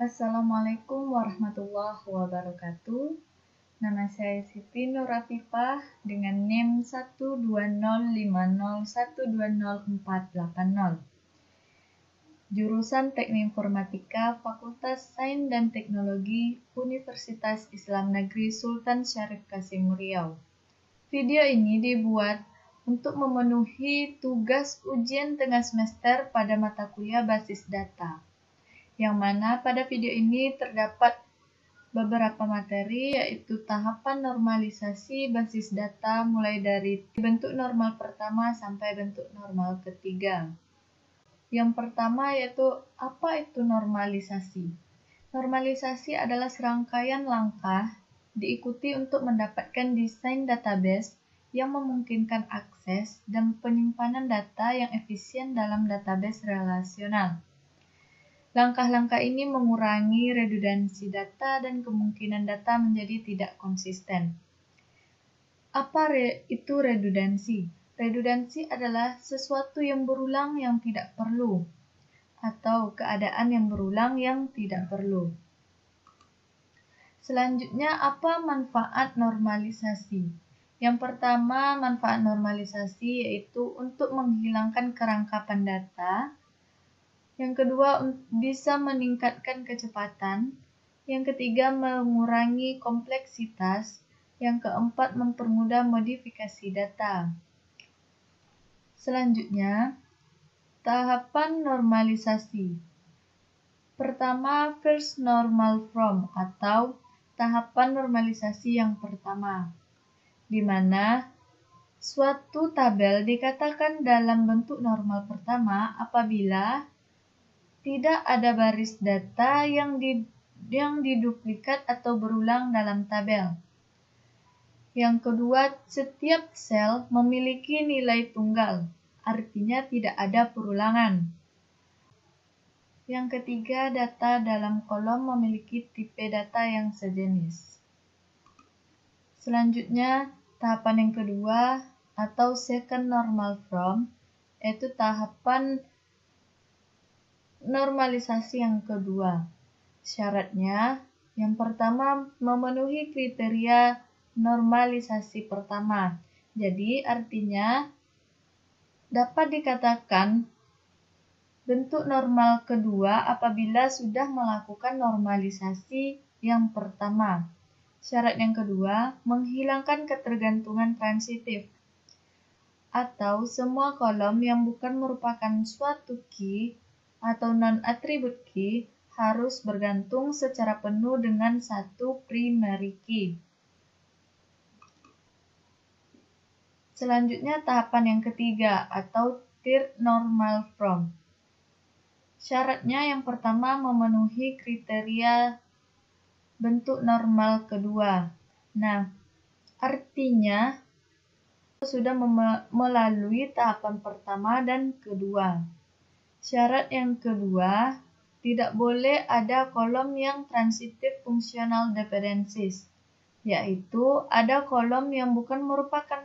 Assalamualaikum warahmatullahi wabarakatuh. Nama saya Siti Nur Afifah dengan NIM 12050120480. Jurusan Teknik Informatika Fakultas Sains dan Teknologi Universitas Islam Negeri Sultan Syarif Kasim Riau. Video ini dibuat untuk memenuhi tugas ujian tengah semester pada mata kuliah basis data, yang mana pada video ini terdapat beberapa materi, yaitu tahapan normalisasi basis data mulai dari bentuk normal pertama sampai bentuk normal ketiga. Yang pertama yaitu apa itu normalisasi? Normalisasi adalah serangkaian langkah diikuti untuk mendapatkan desain database yang memungkinkan akses dan penyimpanan data yang efisien dalam database relasional. Langkah-langkah ini mengurangi redundansi data dan kemungkinan data menjadi tidak konsisten. Apa itu redundansi? Redundansi adalah sesuatu yang berulang yang tidak perlu, atau keadaan yang berulang yang tidak perlu. Selanjutnya, apa manfaat normalisasi? Yang pertama, manfaat normalisasi yaitu untuk menghilangkan kerangkapan data. Yang kedua, bisa meningkatkan kecepatan. Yang ketiga, mengurangi kompleksitas. Yang keempat, mempermudah modifikasi data. Selanjutnya, tahapan normalisasi. Pertama, first normal form atau tahapan normalisasi yang pertama, di mana suatu tabel dikatakan dalam bentuk normal pertama apabila tidak ada baris data yang diduplikat atau berulang dalam tabel. Yang kedua, setiap sel memiliki nilai tunggal, artinya tidak ada perulangan. Yang ketiga, data dalam kolom memiliki tipe data yang sejenis. Selanjutnya, tahapan yang kedua atau second normal form, yaitu tahapan normalisasi yang kedua. Syaratnya, yang pertama memenuhi kriteria normalisasi pertama. Jadi, artinya dapat dikatakan bentuk normal kedua apabila sudah melakukan normalisasi yang pertama. Syarat yang kedua, menghilangkan ketergantungan transitif, atau semua kolom yang bukan merupakan suatu key atau non-attribute key harus bergantung secara penuh dengan satu primary key. Selanjutnya, tahapan yang ketiga atau third normal form. Syaratnya yang pertama memenuhi kriteria bentuk normal kedua. Nah, artinya sudah melalui tahapan pertama dan kedua. Syarat yang kedua, tidak boleh ada kolom yang transitive functional dependencies, yaitu ada kolom yang bukan merupakan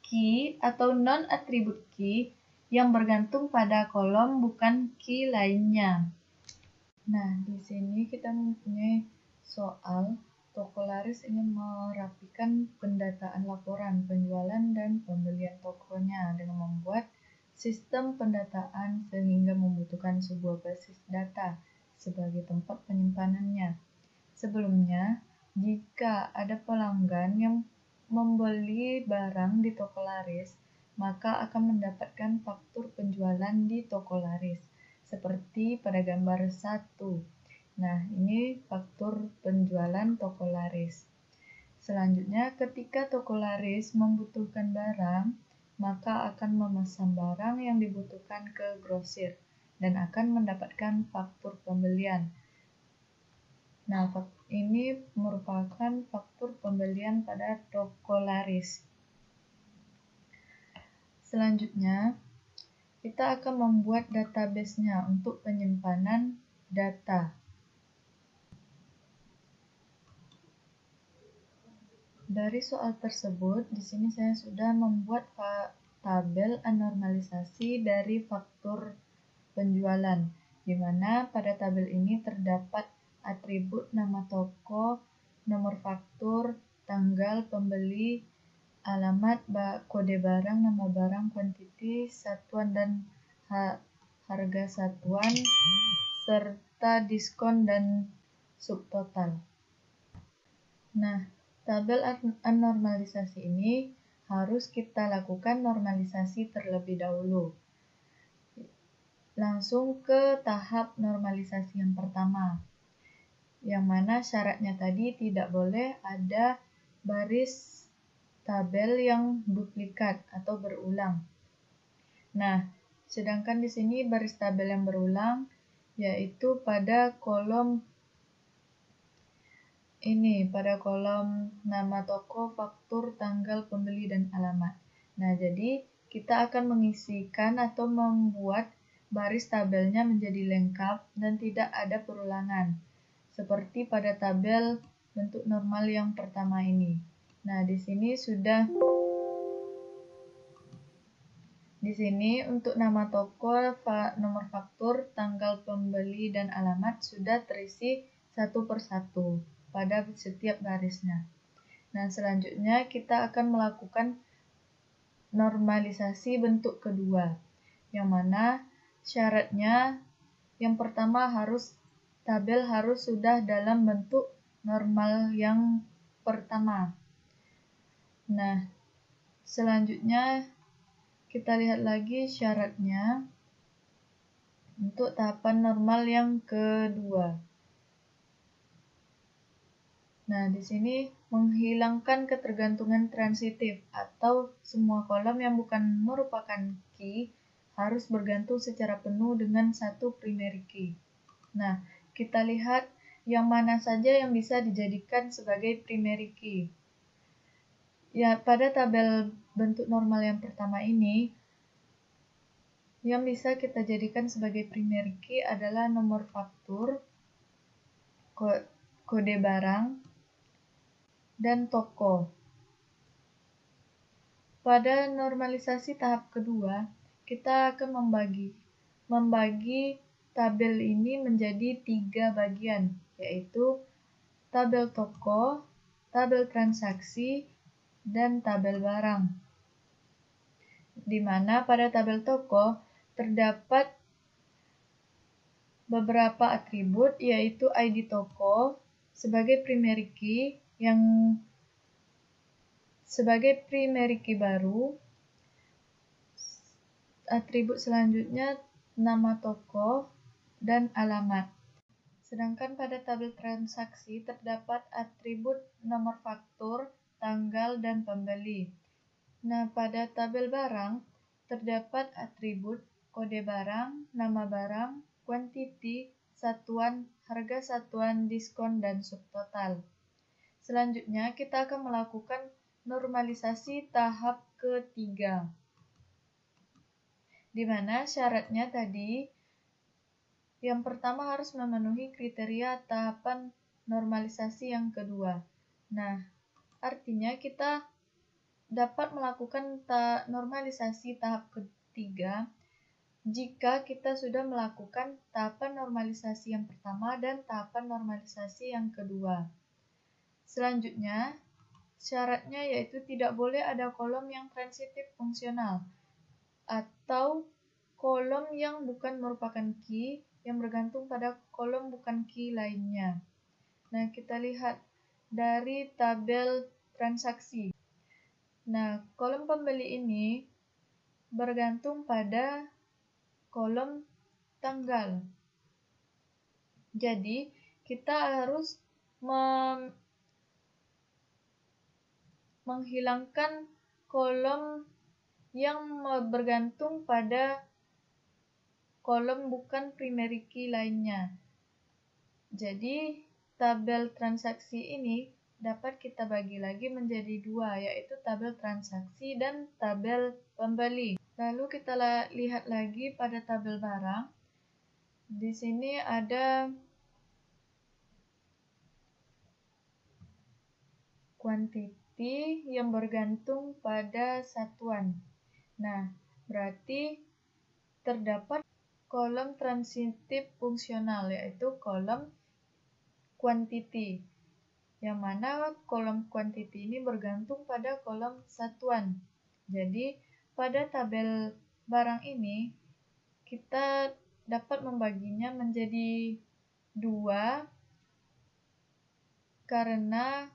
key atau non-attribute key yang bergantung pada kolom bukan key lainnya. Nah, di sini kita mempunyai soal toko laris ingin merapikan pendataan laporan penjualan dan pembelian tokonya dengan membuat sistem pendataan sehingga membutuhkan sebuah basis data sebagai tempat penyimpanannya. Sebelumnya, jika ada pelanggan yang membeli barang di toko laris, maka akan mendapatkan faktur penjualan di toko laris, seperti pada gambar 1. Nah, ini faktur penjualan toko laris. Selanjutnya, ketika toko laris membutuhkan barang, maka akan memesan barang yang dibutuhkan ke grosir dan akan mendapatkan faktur pembelian. Nah, ini merupakan faktur pembelian pada toko laris. Selanjutnya, kita akan membuat database-nya untuk penyimpanan data. Dari soal tersebut, di sini saya sudah membuat tabel anormalisasi dari faktur penjualan. di mana pada tabel ini terdapat atribut nama toko, nomor faktur, tanggal pembeli, alamat, kode barang, nama barang, kuantiti, satuan dan harga satuan, serta diskon dan subtotal. Nah, tabel anormalisasi ini harus kita lakukan normalisasi terlebih dahulu. Langsung ke tahap normalisasi yang pertama, yang mana syaratnya tadi tidak boleh ada baris tabel yang duplikat atau berulang. Nah, sedangkan di sini baris tabel yang berulang yaitu pada kolom nama toko, faktur, tanggal pembeli, dan alamat. Nah, jadi kita akan mengisikan atau membuat baris tabelnya menjadi lengkap dan tidak ada perulangan, seperti pada tabel bentuk normal yang pertama ini. Nah, di sini untuk nama toko, nomor faktur, tanggal pembeli, dan alamat sudah terisi satu persatu pada setiap barisnya. Nah, selanjutnya kita akan melakukan normalisasi bentuk kedua, yang mana syaratnya yang pertama tabel harus sudah dalam bentuk normal yang pertama. Nah, selanjutnya kita lihat lagi syaratnya untuk tahapan normal yang kedua. Nah, di sini menghilangkan ketergantungan transitif atau semua kolom yang bukan merupakan key harus bergantung secara penuh dengan satu primary key. Nah, kita lihat yang mana saja yang bisa dijadikan sebagai primary key. Ya, pada tabel bentuk normal yang pertama ini, yang bisa kita jadikan sebagai primary key adalah nomor faktur, kode barang, dan toko. Pada normalisasi tahap kedua, kita akan membagi tabel ini menjadi 3 bagian, yaitu tabel toko, tabel transaksi, dan tabel barang. Di mana pada tabel toko terdapat beberapa atribut, yaitu ID toko sebagai primary key baru. Atribut selanjutnya nama toko dan alamat. Sedangkan pada tabel transaksi terdapat atribut nomor faktur, tanggal, dan pembeli. Nah, pada tabel barang terdapat atribut kode barang, nama barang, kuantiti, satuan, harga satuan, diskon, dan subtotal. Selanjutnya, kita akan melakukan normalisasi tahap ketiga, di mana syaratnya tadi yang pertama harus memenuhi kriteria tahapan normalisasi yang kedua. Nah, artinya kita dapat melakukan normalisasi tahap ketiga jika kita sudah melakukan tahapan normalisasi yang pertama dan tahapan normalisasi yang kedua. Selanjutnya, syaratnya yaitu tidak boleh ada kolom yang transitif fungsional atau kolom yang bukan merupakan key yang bergantung pada kolom bukan key lainnya. Nah, kita lihat dari tabel transaksi. Nah, kolom pembeli ini bergantung pada kolom tanggal. Jadi, kita harus menghilangkan kolom yang bergantung pada kolom bukan primary key lainnya. Jadi, tabel transaksi ini dapat kita bagi lagi menjadi dua, yaitu tabel transaksi dan tabel pembeli. Lalu kita lihat lagi pada tabel barang. Di sini ada kuantiti yang bergantung pada satuan. Nah, berarti terdapat kolom transitif fungsional, yaitu kolom quantity, yang mana kolom quantity ini bergantung pada kolom satuan. Jadi, pada tabel barang ini, kita dapat membaginya menjadi 2 karena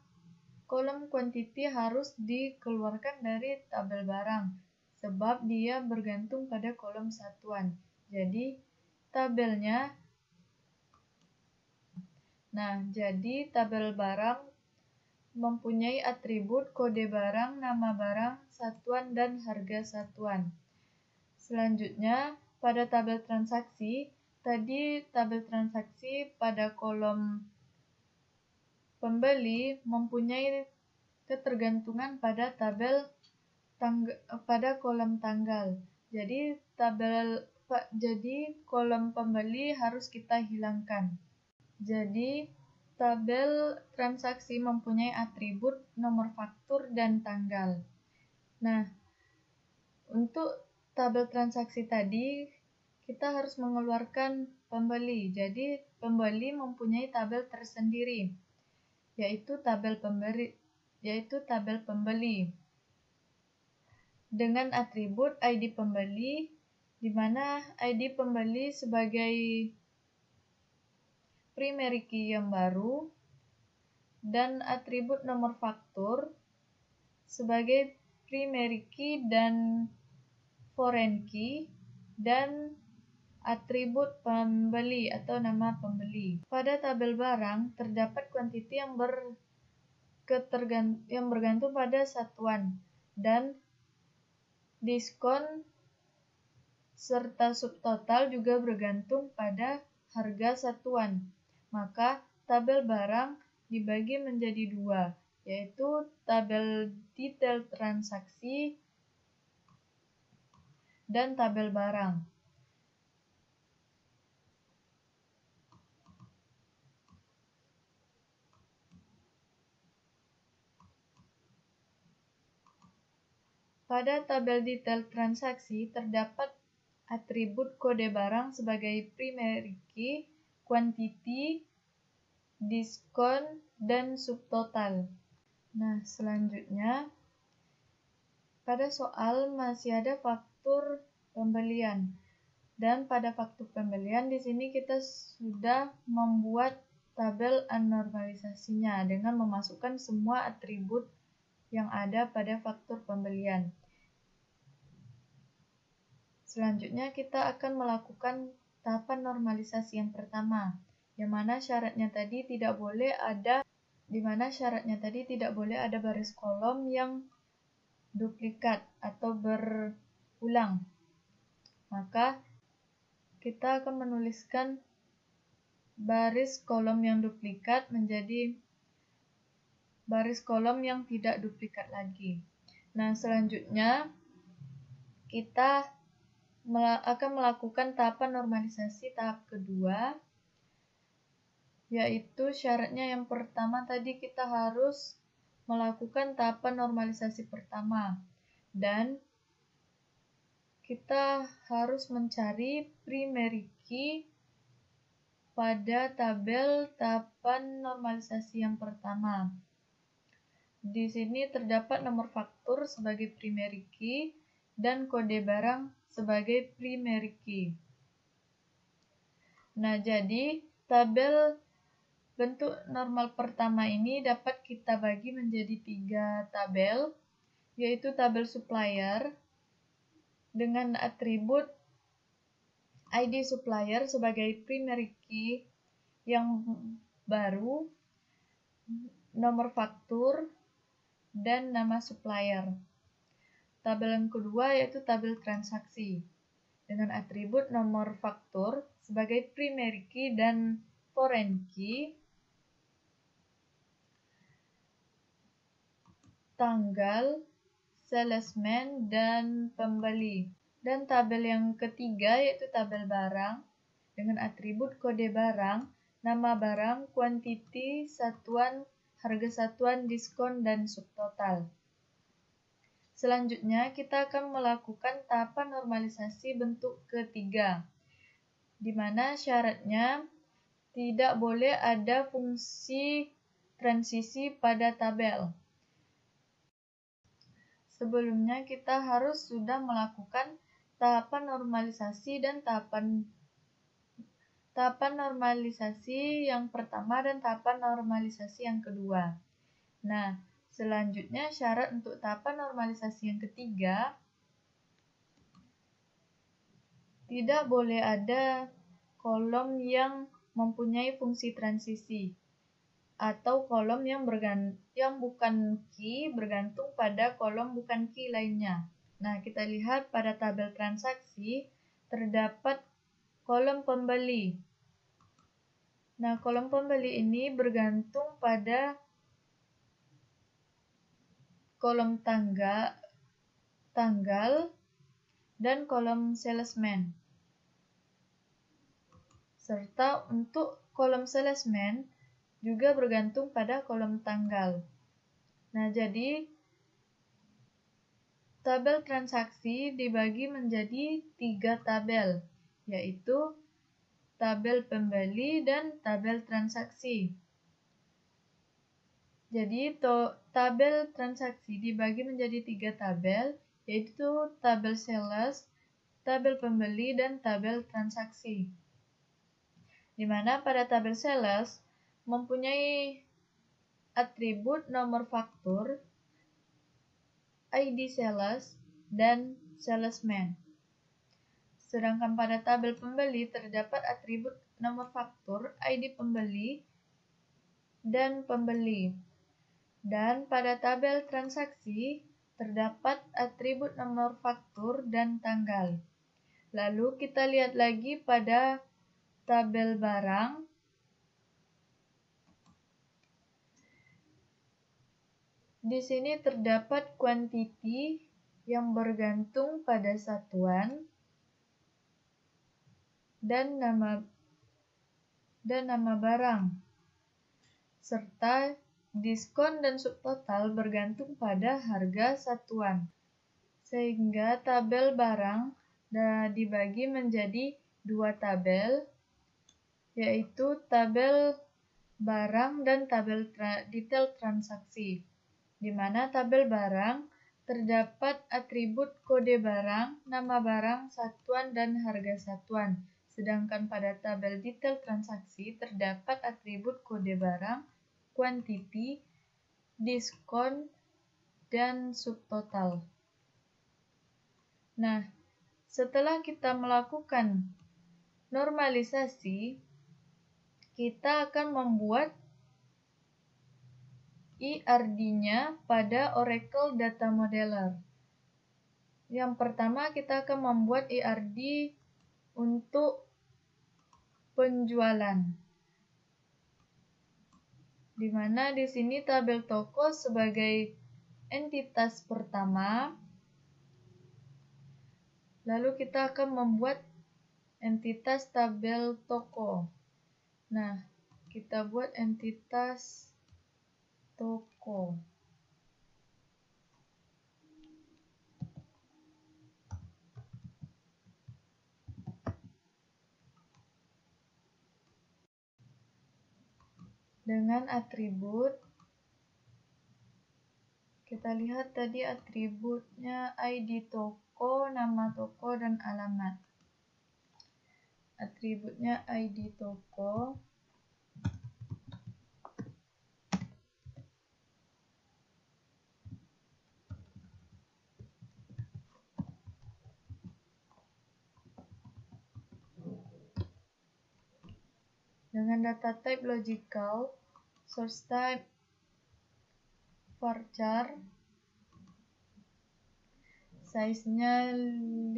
kolom quantity harus dikeluarkan dari tabel barang, sebab dia bergantung pada kolom satuan. Jadi, tabel barang mempunyai atribut kode barang, nama barang, satuan, dan harga satuan. Selanjutnya, pada tabel transaksi, tadi tabel transaksi pada kolom pembeli mempunyai ketergantungan pada kolom tanggal. Jadi kolom pembeli harus kita hilangkan. Jadi tabel transaksi mempunyai atribut nomor faktur dan tanggal. Nah, untuk tabel transaksi tadi kita harus mengeluarkan pembeli. Jadi pembeli mempunyai tabel tersendiri, yaitu tabel pembeli dengan atribut ID pembeli, di mana ID pembeli sebagai primary key yang baru dan atribut nomor faktur sebagai primary key dan foreign key, dan atribut pembeli atau nama pembeli. Pada tabel barang terdapat kuantiti yang bergantung pada satuan, dan diskon serta subtotal juga bergantung pada harga satuan. Maka tabel barang dibagi menjadi 2, yaitu tabel detail transaksi dan tabel barang. Pada tabel detail transaksi terdapat atribut kode barang sebagai primary key, quantity, diskon, dan subtotal. Nah, selanjutnya pada soal masih ada faktur pembelian. Dan pada faktur pembelian di sini kita sudah membuat tabel anormalisasinya dengan memasukkan semua atribut yang ada pada faktur pembelian. Selanjutnya kita akan melakukan tahapan normalisasi yang pertama, di mana syaratnya tadi tidak boleh ada baris kolom yang duplikat atau berulang. Maka kita akan menuliskan baris kolom yang duplikat menjadi baris kolom yang tidak duplikat lagi. Nah, selanjutnya kita akan melakukan tahapan normalisasi tahap kedua, yaitu syaratnya yang pertama tadi kita harus melakukan tahapan normalisasi pertama, dan kita harus mencari primary key pada tabel tahapan normalisasi yang pertama. Di sini terdapat nomor faktur sebagai primary key dan kode barang sebagai primary key. Nah, jadi tabel bentuk normal pertama ini dapat kita bagi menjadi 3 tabel, yaitu tabel supplier dengan atribut ID supplier sebagai primary key yang baru, nomor faktur, dan nama supplier. Tabel yang kedua yaitu tabel transaksi dengan atribut nomor faktur sebagai primary key dan foreign key, tanggal, salesman, dan pembeli. Dan tabel yang ketiga yaitu tabel barang dengan atribut kode barang, nama barang, kuantiti, satuan, harga satuan, diskon, dan subtotal. Selanjutnya kita akan melakukan tahapan normalisasi bentuk ketiga, di mana syaratnya tidak boleh ada fungsi transisi pada tabel. Sebelumnya kita harus sudah melakukan tahapan normalisasi dan tahapan normalisasi yang pertama dan tahapan normalisasi yang kedua. Nah, selanjutnya syarat untuk tahapan normalisasi yang ketiga, tidak boleh ada kolom yang mempunyai fungsi transisi atau kolom yang bukan key bergantung pada kolom bukan key lainnya. Nah, kita lihat pada tabel transaksi terdapat kolom pembeli. Nah, kolom pembeli ini bergantung pada kolom tanggal dan kolom salesman. Serta untuk kolom salesman juga bergantung pada kolom tanggal. Nah, jadi tabel transaksi dibagi menjadi 3 tabel, yaitu tabel pembeli dan tabel transaksi. Jadi, tabel transaksi dibagi menjadi 3 tabel, yaitu tabel sales, tabel pembeli, dan tabel transaksi. Di mana pada tabel sales mempunyai atribut nomor faktur, ID sales, dan salesman. Sedangkan pada tabel pembeli terdapat atribut nomor faktur, ID pembeli, dan pembeli. Dan pada tabel transaksi terdapat atribut nomor faktur dan tanggal. Lalu kita lihat lagi pada tabel barang. Di sini terdapat quantity yang bergantung pada satuan dan nama barang, serta diskon dan subtotal bergantung pada harga satuan. Sehingga tabel barang dibagi menjadi 2 tabel, yaitu tabel barang dan tabel detail transaksi. Di mana tabel barang terdapat atribut kode barang, nama barang, satuan, dan harga satuan. Sedangkan pada tabel detail transaksi terdapat atribut kode barang, quantity, diskon, dan subtotal. Nah, setelah kita melakukan normalisasi, kita akan membuat IRD-nya pada Oracle Data Modeler. Yang pertama, kita akan membuat IRD untuk penjualan. Di mana di sini tabel toko sebagai entitas pertama. Lalu kita akan membuat entitas tabel toko. Nah, kita buat entitas toko. Dengan atribut, kita lihat tadi atributnya ID toko, nama toko, dan alamat. Atributnya ID toko. Dengan data type logical, source type varchar, size-nya 50.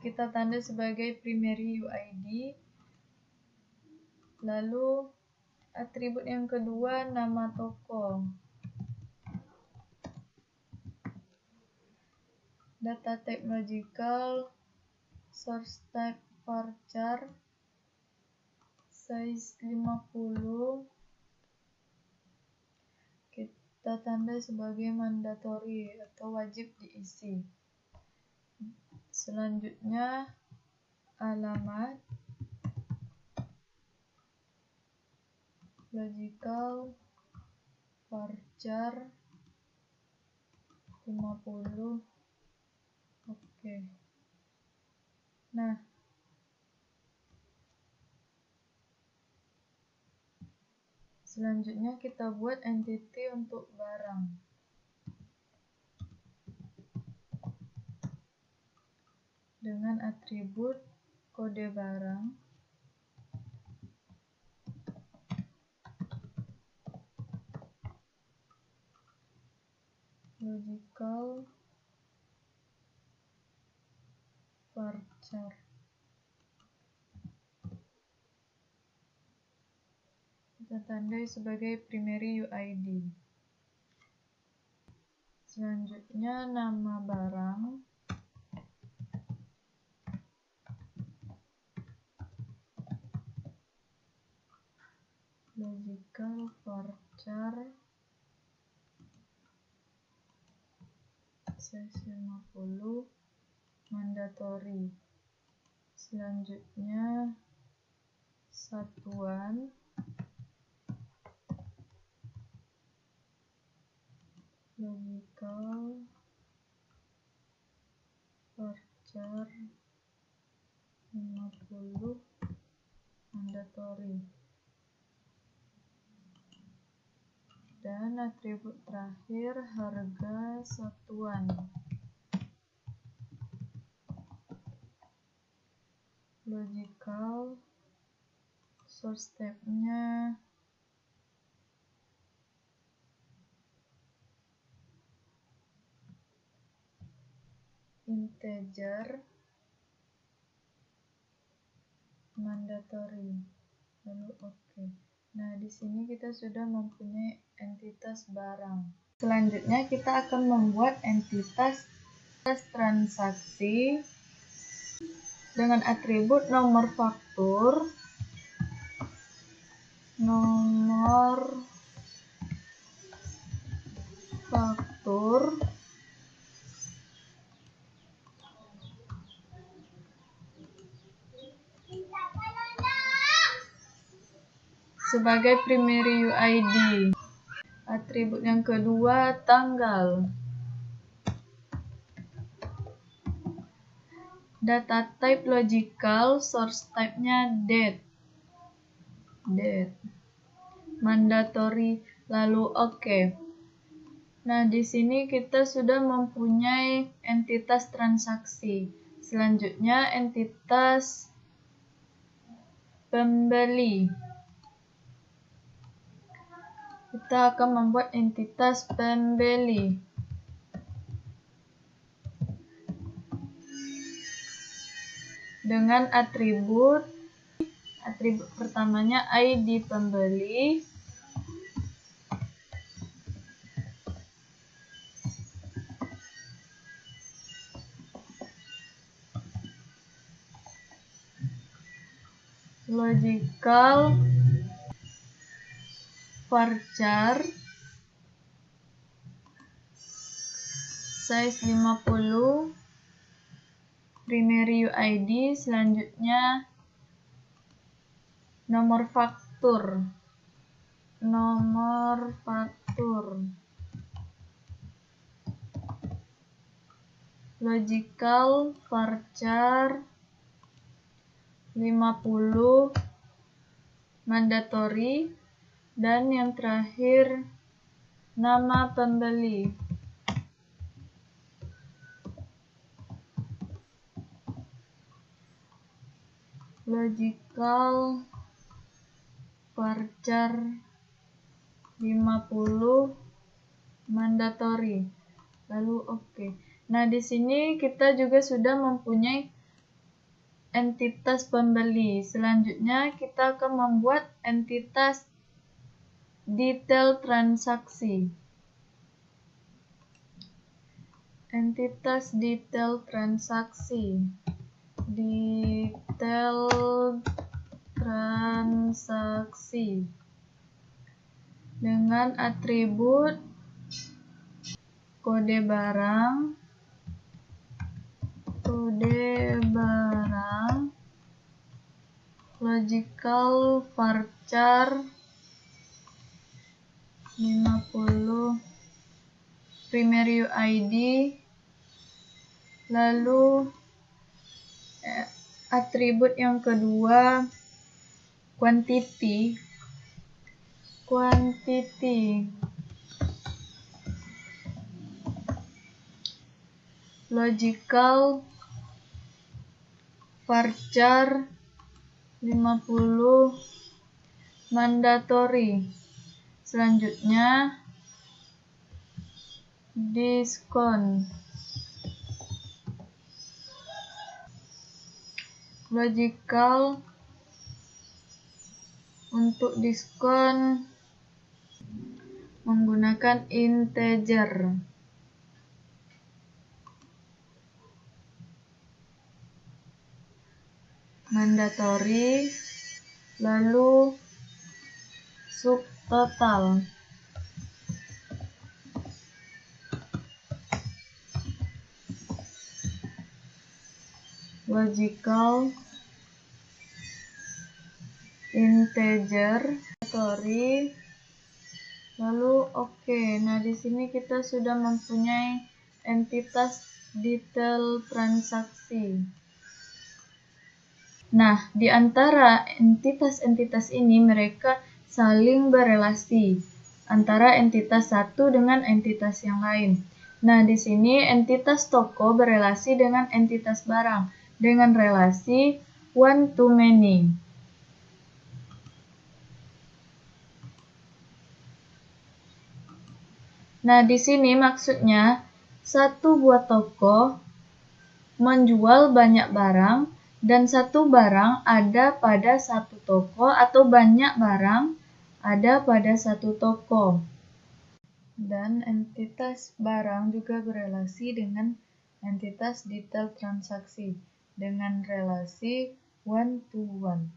Kita tanda sebagai primary UID. Lalu atribut yang kedua, nama toko. Data type logical, source type varchar, size 50. Kita tanda sebagai mandatory atau wajib diisi. Selanjutnya alamat, logical, varchar 50. Oke. Nah, selanjutnya kita buat entity untuk barang. Dengan atribut kode barang, logical, varchar. Kita tandai sebagai primary UID. Selanjutnya nama barang, logical, varchar, size 50, mandatory. Selanjutnya satuan, logical, varchar 50, mandatory. Dan atribut terakhir harga satuan, logical, source type-nya integer, mandatory, lalu oke. Nah, di sini kita sudah mempunyai entitas barang. Selanjutnya kita akan membuat entitas transaksi dengan atribut nomor faktur, sebagai primary UID. Atribut yang kedua tanggal. Data type logical, source type-nya date. Mandatory, lalu oke. Nah, di sini kita sudah mempunyai entitas transaksi. Selanjutnya entitas pembeli. Kita akan membuat entitas pembeli. Dengan atribut pertamanya ID pembeli, logical, varchar, size 50, primary UID. Selanjutnya nomor faktur, logical, varchar 50, mandatory, dan yang terakhir nama pembeli. Logical, varchar 50, mandatory, lalu oke. Nah, di sini kita juga sudah mempunyai entitas pembeli. Selanjutnya kita akan membuat entitas detail transaksi. Entitas detail transaksi. Dengan atribut kode barang, logical varchar 50 primary UID, lalu atribut yang kedua quantity logical varchar 50 mandatory. Selanjutnya diskon logical untuk diskon menggunakan integer. Mandatory, lalu subtotal. Logical integer mandatory, lalu oke. Nah, di sini kita sudah mempunyai entitas detail transaksi. Nah, di antara entitas-entitas ini mereka saling berelasi antara entitas satu dengan entitas yang lain. Nah, di sini entitas toko berelasi dengan entitas barang dengan relasi one to many. Nah, di sini maksudnya satu buah toko menjual banyak barang dan satu barang ada pada satu toko atau banyak barang ada pada satu toko. Dan entitas barang juga berelasi dengan entitas detail transaksi dengan relasi one to one.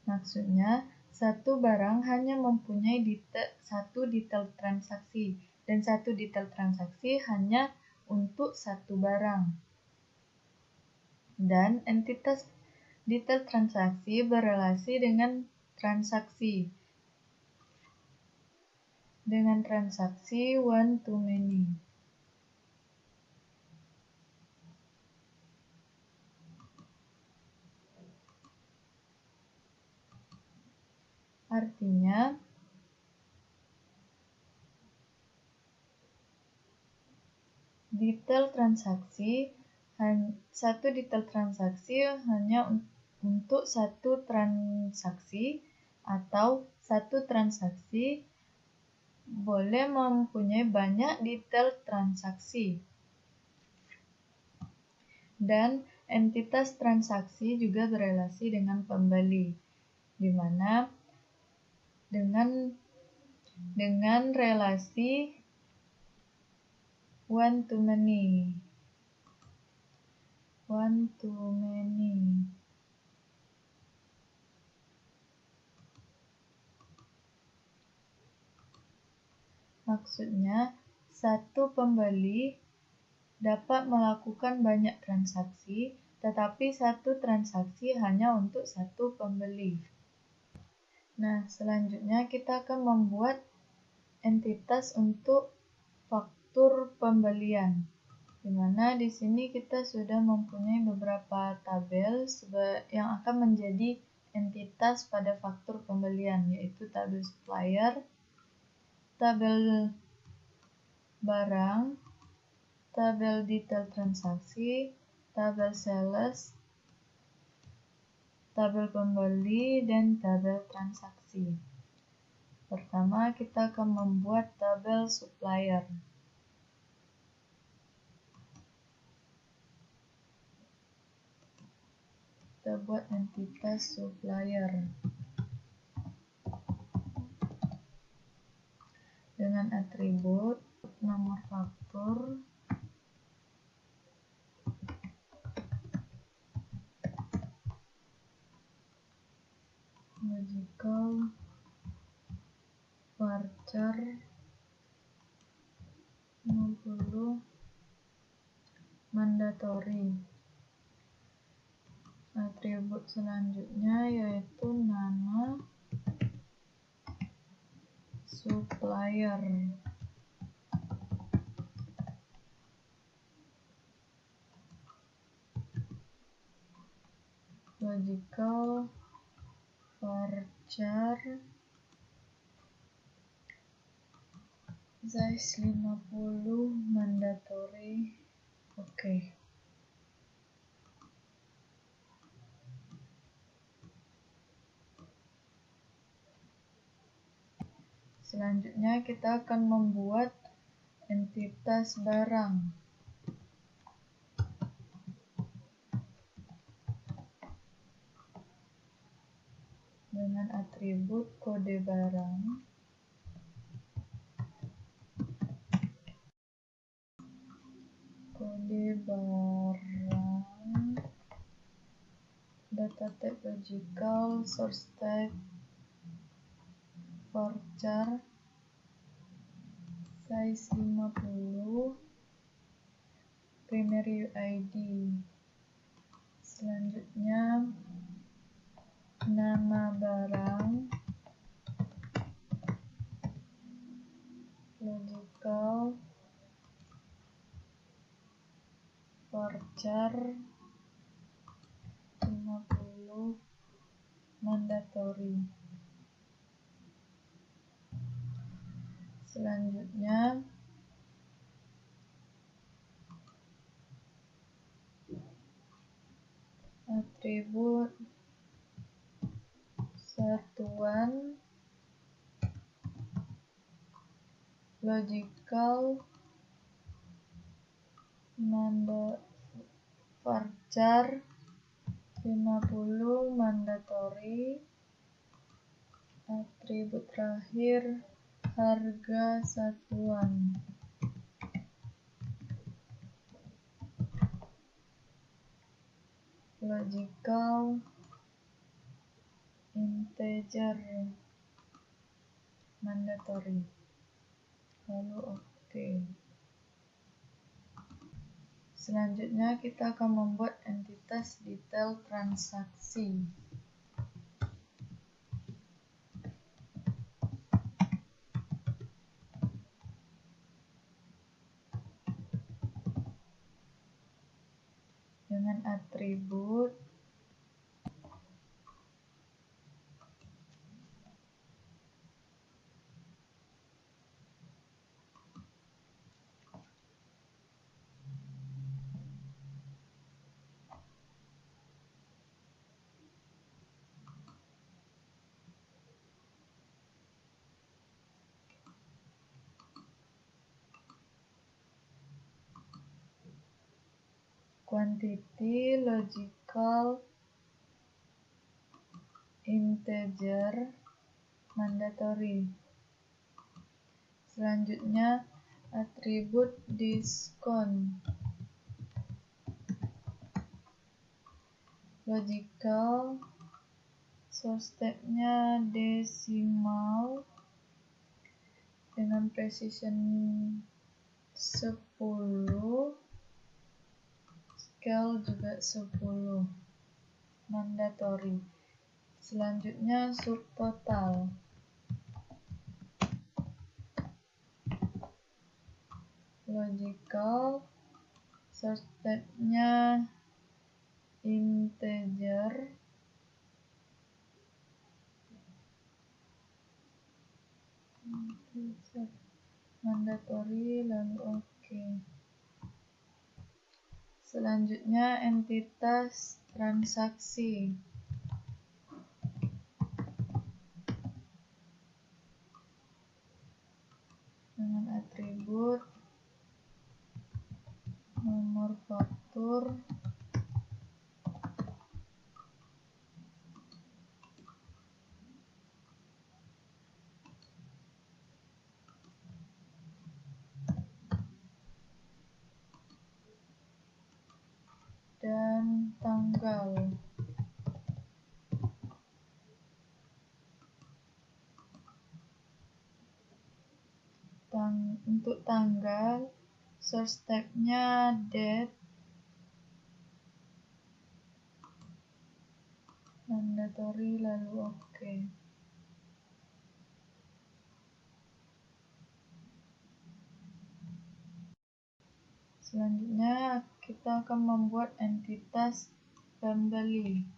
Maksudnya, satu barang hanya mempunyai satu detail transaksi dan satu detail transaksi hanya untuk satu barang. Dan entitas detail transaksi berelasi dengan transaksi one to many. Artinya, satu detail transaksi hanya untuk satu transaksi atau satu transaksi boleh mempunyai banyak detail transaksi. Dan entitas transaksi juga berelasi dengan pembeli, di mana dengan relasi one to many. Maksudnya, satu pembeli dapat melakukan banyak transaksi, tetapi satu transaksi hanya untuk satu pembeli. Nah, selanjutnya kita akan membuat entitas untuk faktur pembelian. Di mana di sini kita sudah mempunyai beberapa tabel yang akan menjadi entitas pada faktur pembelian, yaitu tabel supplier, tabel barang, tabel detail transaksi, tabel sales, tabel pembeli, dan tabel transaksi. Pertama, kita akan membuat tabel supplier. Kita buat entitas supplier dengan atribut nomor faktur, logical varchar 50 mandatory. Atribut selanjutnya yaitu nama supplier. Logical varchar size 50 mandatory. Oke. Selanjutnya kita akan membuat entitas barang dengan atribut kode barang, data type logical, source type varchar, size 50, primary UID. Selanjutnya nama barang, logical varchar 50 mandatory. Selanjutnya atribut satuan logical varchar 50 mandatory. Atribut terakhir harga satuan. Logical integer mandatory. Lalu oke. Selanjutnya kita akan membuat entitas detail transaksi. Dengan atribut quantity logical integer mandatory. Selanjutnya atribut diskon logical, source type-nya desimal dengan precision 10, scale juga 10 mandatory. Selanjutnya subtotal logical, source type-nya integer mandatory. Lalu oke. Selanjutnya entitas transaksi dengan atribut nomor faktur dan tanggal. Untuk tanggal, source type-nya date mandatory lalu oke. Selanjutnya kita akan membuat entitas pembeli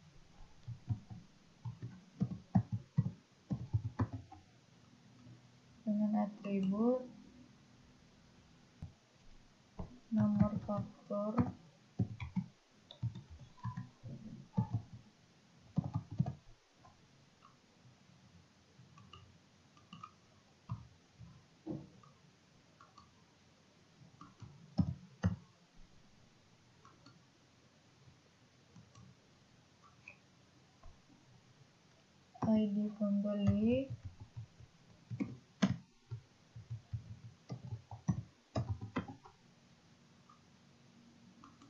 dengan atribut nomor faktur ID pembeli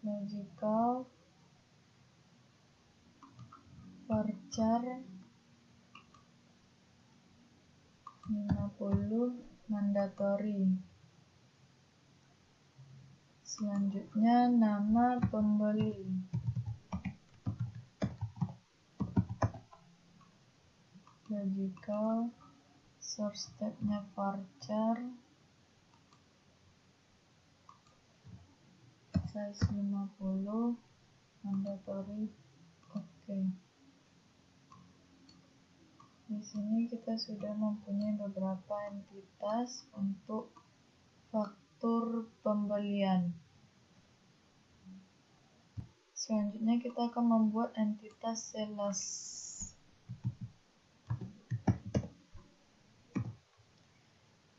logical varchar 50 mandatory. Selanjutnya nama pembeli logical source type-nya varchar size 50 mandatory oke. Di sini kita sudah mempunyai beberapa entitas untuk faktur pembelian. Selanjutnya kita akan membuat entitas sales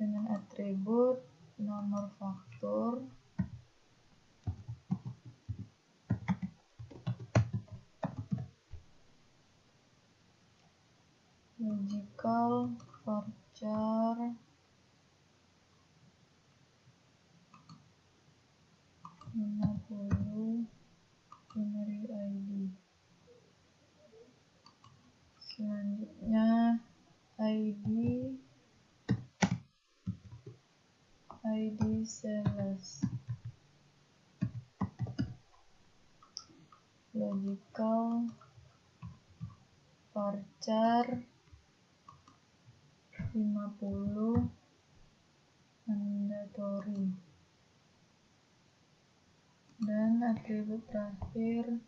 dengan atribut nomor faktur logical varchar 50 binary ID. Selanjutnya ID sales logical varchar 50 mandatory dan atribut terakhir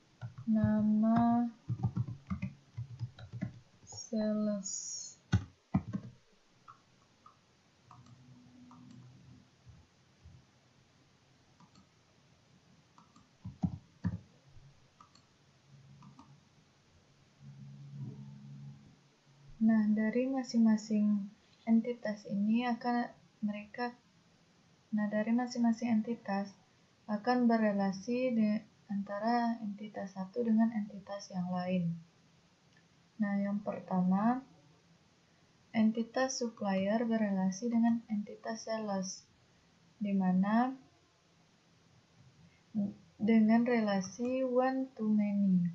nama sales. Nah, dari masing-masing entitas ini dari masing-masing entitas akan berelasi antara entitas satu dengan entitas yang lain. Nah, yang pertama, entitas supplier berelasi dengan entitas sales, di mana dengan relasi one to many.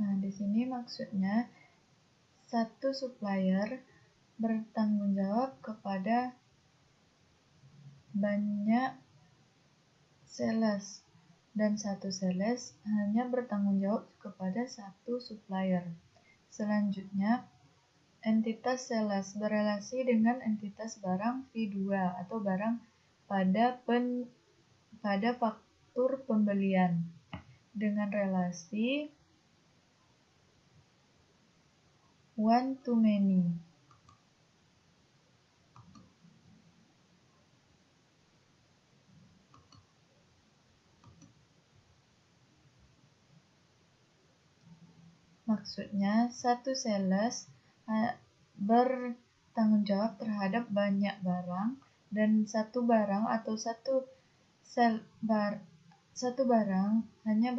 Nah, di sini maksudnya satu supplier bertanggung jawab kepada banyak sales dan satu sales hanya bertanggung jawab kepada satu supplier. Selanjutnya, entitas sales berelasi dengan entitas barang V2 atau barang pada faktur pembelian dengan relasi one to many. Maksudnya, satu sales bertanggung jawab terhadap banyak barang dan satu barang atau satu barang hanya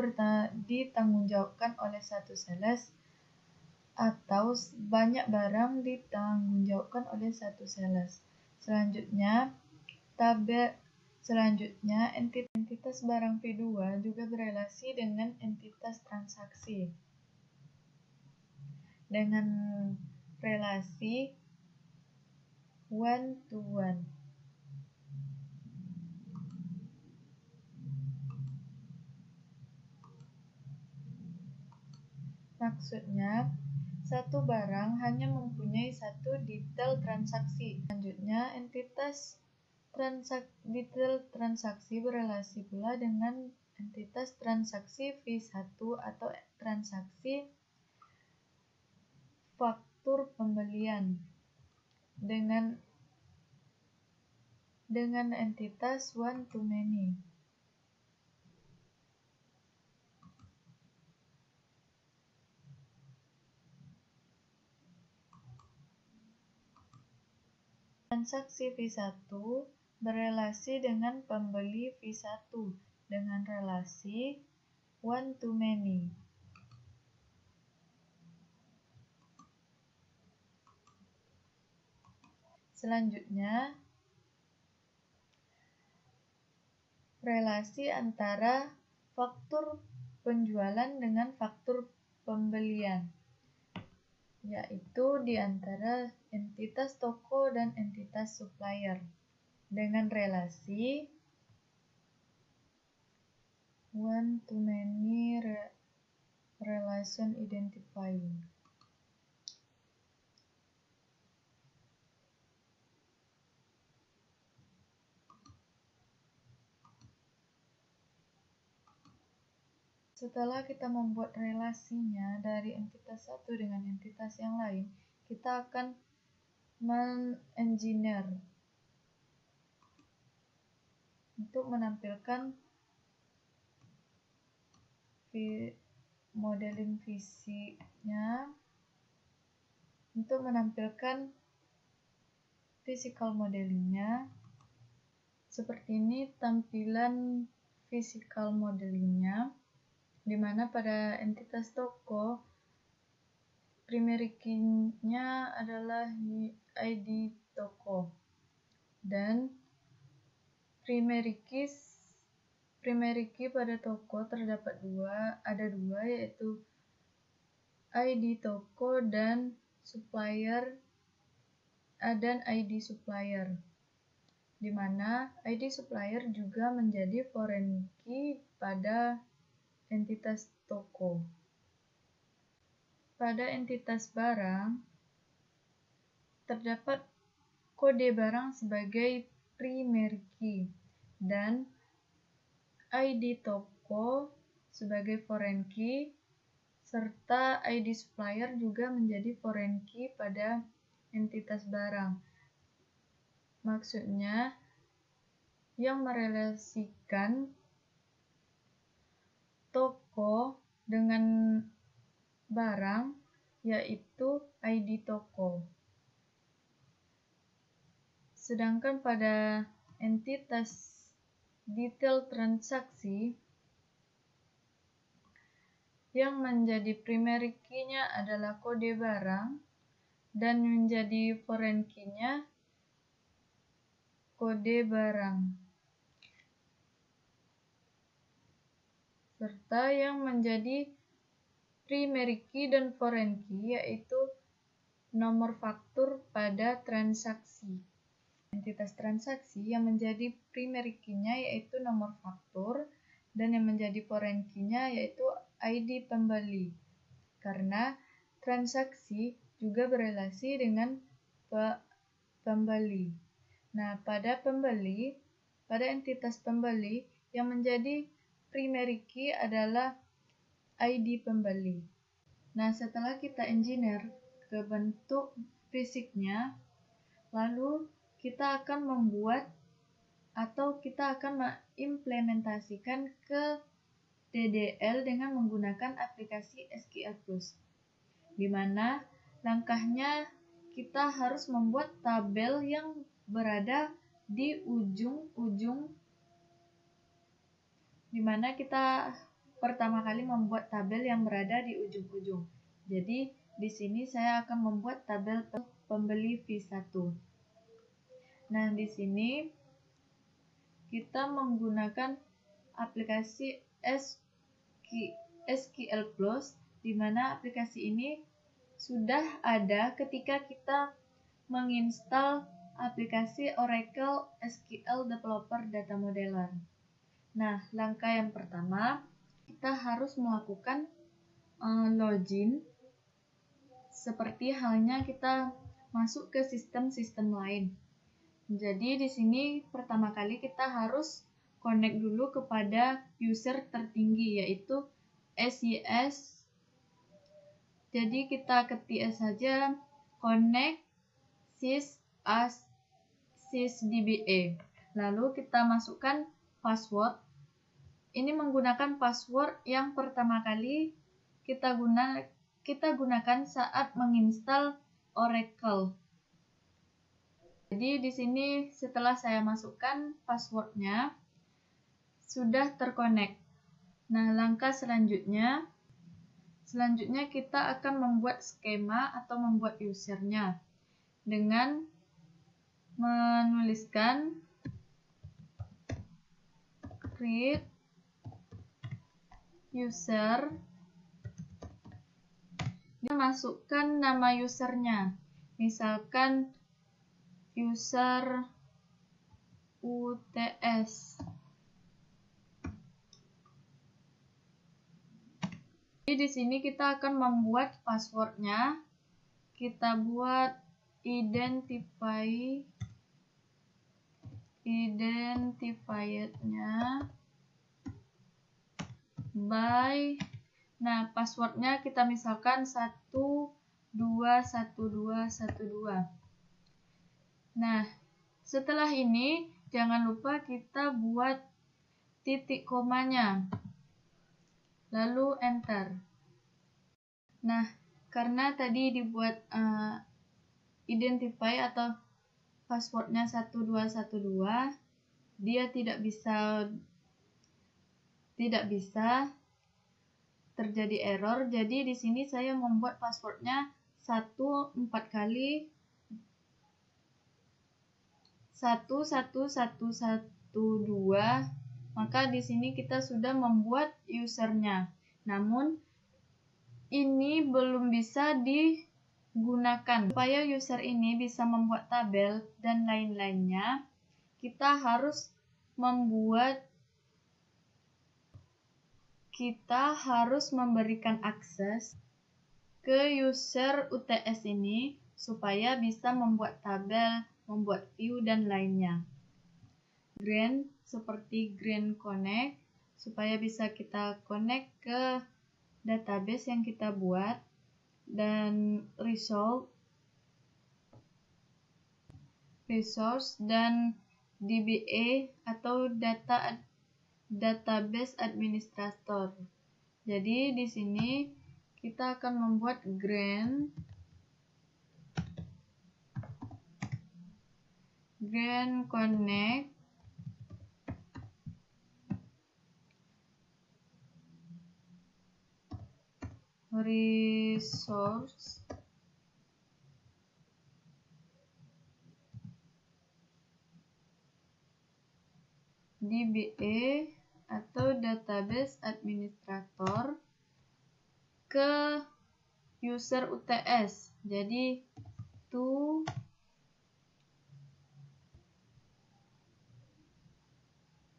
ditanggungjawabkan oleh satu sales atau banyak barang ditanggungjawabkan oleh satu sales. Selanjutnya, Selanjutnya, entitas barang P2 juga berelasi dengan entitas transaksi dengan relasi one to one. Maksudnya, satu barang hanya mempunyai satu detail transaksi. Selanjutnya, detail transaksi berelasi pula dengan entitas transaksi V1 atau transaksi faktur pembelian dengan entitas one to many. Transaksi V1 berelasi dengan pembeli V1 dengan relasi one to many. Selanjutnya, relasi antara faktur penjualan dengan faktur pembelian, yaitu di antara entitas toko dan entitas supplier dengan relasi one to many relation identifying. Setelah kita membuat relasinya dari entitas satu dengan entitas yang lain, kita akan menengineer untuk menampilkan modeling fisiknya, untuk menampilkan physical modelingnya. Seperti ini tampilan physical modelingnya, di mana pada entitas toko primary key-nya adalah ID toko dan primary key pada toko terdapat ada dua, yaitu ID toko dan ID supplier, di mana ID supplier juga menjadi foreign key pada entitas toko. Pada entitas barang, terdapat kode barang sebagai primary key dan ID toko sebagai foreign key, serta ID supplier juga menjadi foreign key pada entitas barang. Maksudnya, yang merelasikan toko dengan barang yaitu ID toko. Sedangkan pada entitas detail transaksi, yang menjadi primary key-nya adalah kode barang dan menjadi foreign key-nya kode barang, serta yang menjadi primary key dan foreign key yaitu nomor faktur pada transaksi. Entitas transaksi yang menjadi primary key-nya yaitu nomor faktur dan yang menjadi foreign key-nya yaitu ID pembeli, karena transaksi juga berelasi dengan pembeli. Nah, pada entitas pembeli yang menjadi primary key adalah ID pembeli. Nah, setelah kita engineer ke bentuk fisiknya, lalu kita akan membuat atau kita akan mengimplementasikan ke DDL dengan menggunakan aplikasi SQL+, di mana langkahnya kita harus membuat tabel yang berada di ujung-ujung, di mana kita pertama kali membuat tabel yang berada di ujung-ujung. Jadi di sini saya akan membuat tabel pembeli V1. Nah, di sini kita menggunakan aplikasi SQL Plus, di mana aplikasi ini sudah ada ketika kita menginstal aplikasi Oracle SQL Developer Data Modeler. Nah, langkah yang pertama, kita harus melakukan login, seperti halnya kita masuk ke sistem-sistem lain. Jadi di sini pertama kali kita harus connect dulu kepada user tertinggi, yaitu SIS. Jadi kita ketik saja connect sysdba. Lalu kita masukkan password. Ini menggunakan password yang pertama kali kita gunakan saat menginstal Oracle. Jadi di sini setelah saya masukkan passwordnya, sudah terkonek. Nah, langkah selanjutnya kita akan membuat skema atau membuat usernya dengan menuliskan create user. Dia masukkan nama usernya, misalkan user UTS. Jadi di sini kita akan membuat passwordnya. Kita buat identifier-nya by. Nah, passwordnya kita misalkan 121212. Nah, setelah ini jangan lupa kita buat titik komanya, lalu enter. Nah, karena tadi dibuat identify atau passwordnya 1212, dia tidak bisa terjadi error. Jadi di sini saya membuat passwordnya 4 kali 11112. Maka di sini kita sudah membuat usernya. Namun ini belum bisa digunakan. Supaya user ini bisa membuat tabel dan lain-lainnya, kita harus memberikan akses ke user UTS ini supaya bisa membuat tabel, membuat view, dan lainnya. Green seperti Green Connect supaya bisa kita connect ke database yang kita buat, dan resource dan DBA atau database administrator. Jadi di sini kita akan membuat Green Connect resource DBA atau database administrator ke user UTS. Jadi to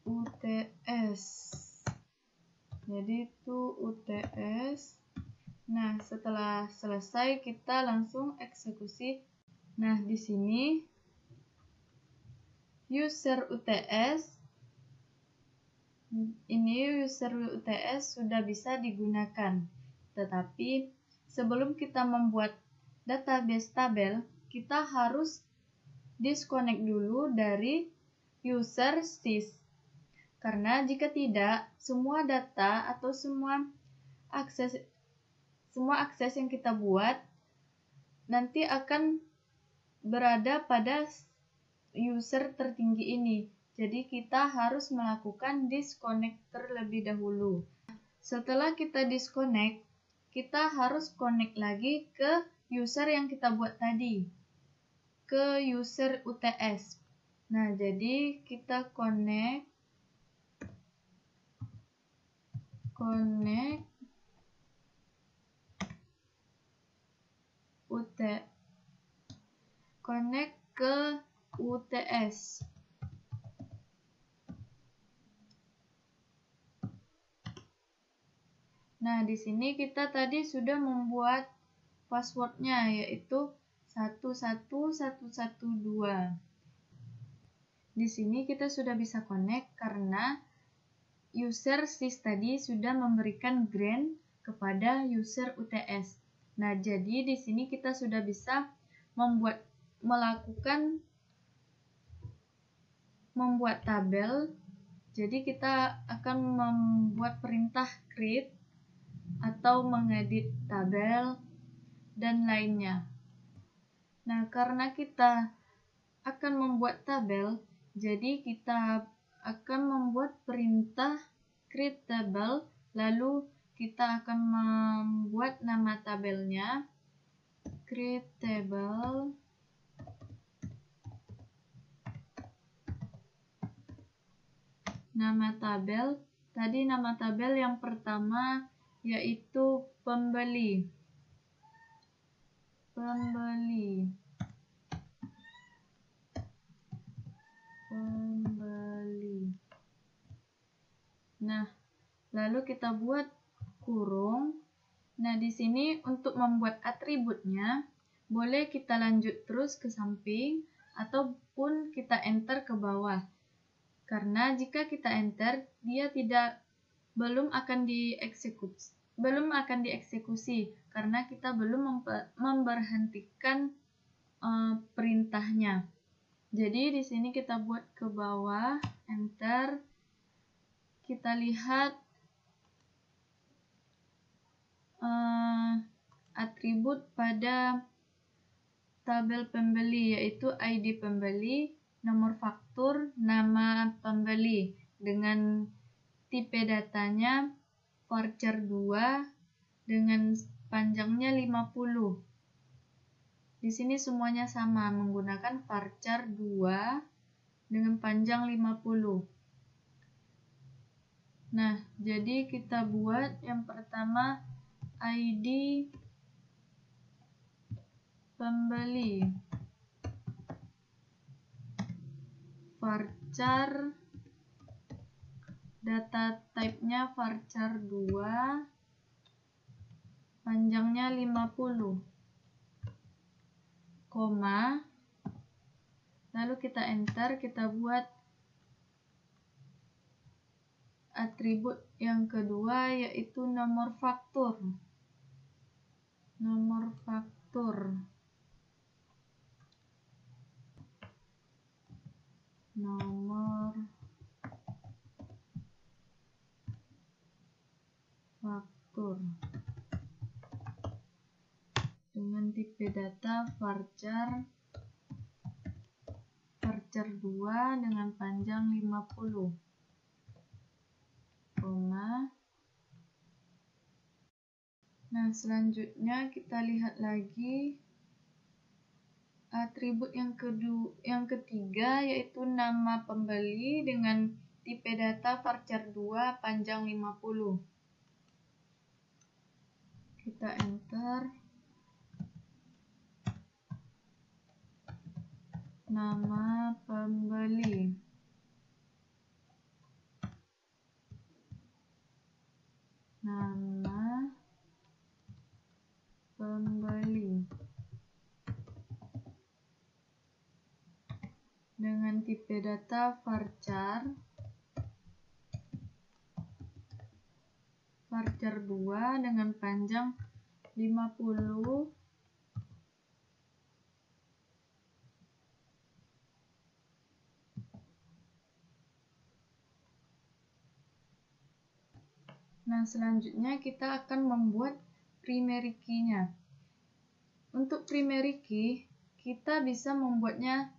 UTS. Jadi to UTS. Nah, setelah selesai kita langsung eksekusi. Nah, di sini user UTS sudah bisa digunakan. Tetapi sebelum kita membuat database tabel, kita harus disconnect dulu dari user sys. Karena jika tidak, semua data atau semua akses yang kita buat nanti akan berada pada user tertinggi ini. Jadi kita harus melakukan disconnect terlebih dahulu. Setelah kita disconnect, kita harus connect lagi ke user yang kita buat tadi, ke user UTS. Nah, jadi kita connect ke UTS. Nah, di sini kita tadi sudah membuat passwordnya, yaitu 11112. Di sini kita sudah bisa connect karena user SIS tadi sudah memberikan grant kepada user UTS. Nah, jadi di sini kita sudah bisa membuat tabel. Jadi kita akan membuat perintah create atau mengedit tabel dan lainnya. Nah, karena kita akan membuat tabel, jadi kita akan membuat perintah create table, lalu kita akan membuat nama tabelnya create table nama tabel yang pertama yaitu pembeli. Nah, lalu kita buat kurung. Nah, di sini untuk membuat atributnya, boleh kita lanjut terus ke samping ataupun kita enter ke bawah. Karena jika kita enter, dia belum akan dieksekusi karena kita belum memberhentikan perintahnya. Jadi di sini kita buat ke bawah, enter. Kita lihat atribut pada tabel pembeli, yaitu ID pembeli, nomor faktur, nama pembeli dengan tipe datanya varchar 2 dengan panjangnya 50. Di sini semuanya sama menggunakan varchar 2 dengan panjang 50. Nah, jadi kita buat yang pertama ID pembeli, varchar, data type-nya varchar 2, panjangnya 50, koma, lalu kita enter, kita buat atribut yang kedua yaitu nomor faktur. Dengan tipe data varchar 2 dengan panjang 50, koma. Nah, selanjutnya kita lihat lagi atribut yang ketiga yaitu nama pembeli dengan tipe data varchar 2 panjang 50. Kita enter. Nama pembeli. Dengan tipe data varchar 2 dengan panjang 50. Nah, selanjutnya kita akan membuat primary key-nya. Untuk primary key, kita bisa membuatnya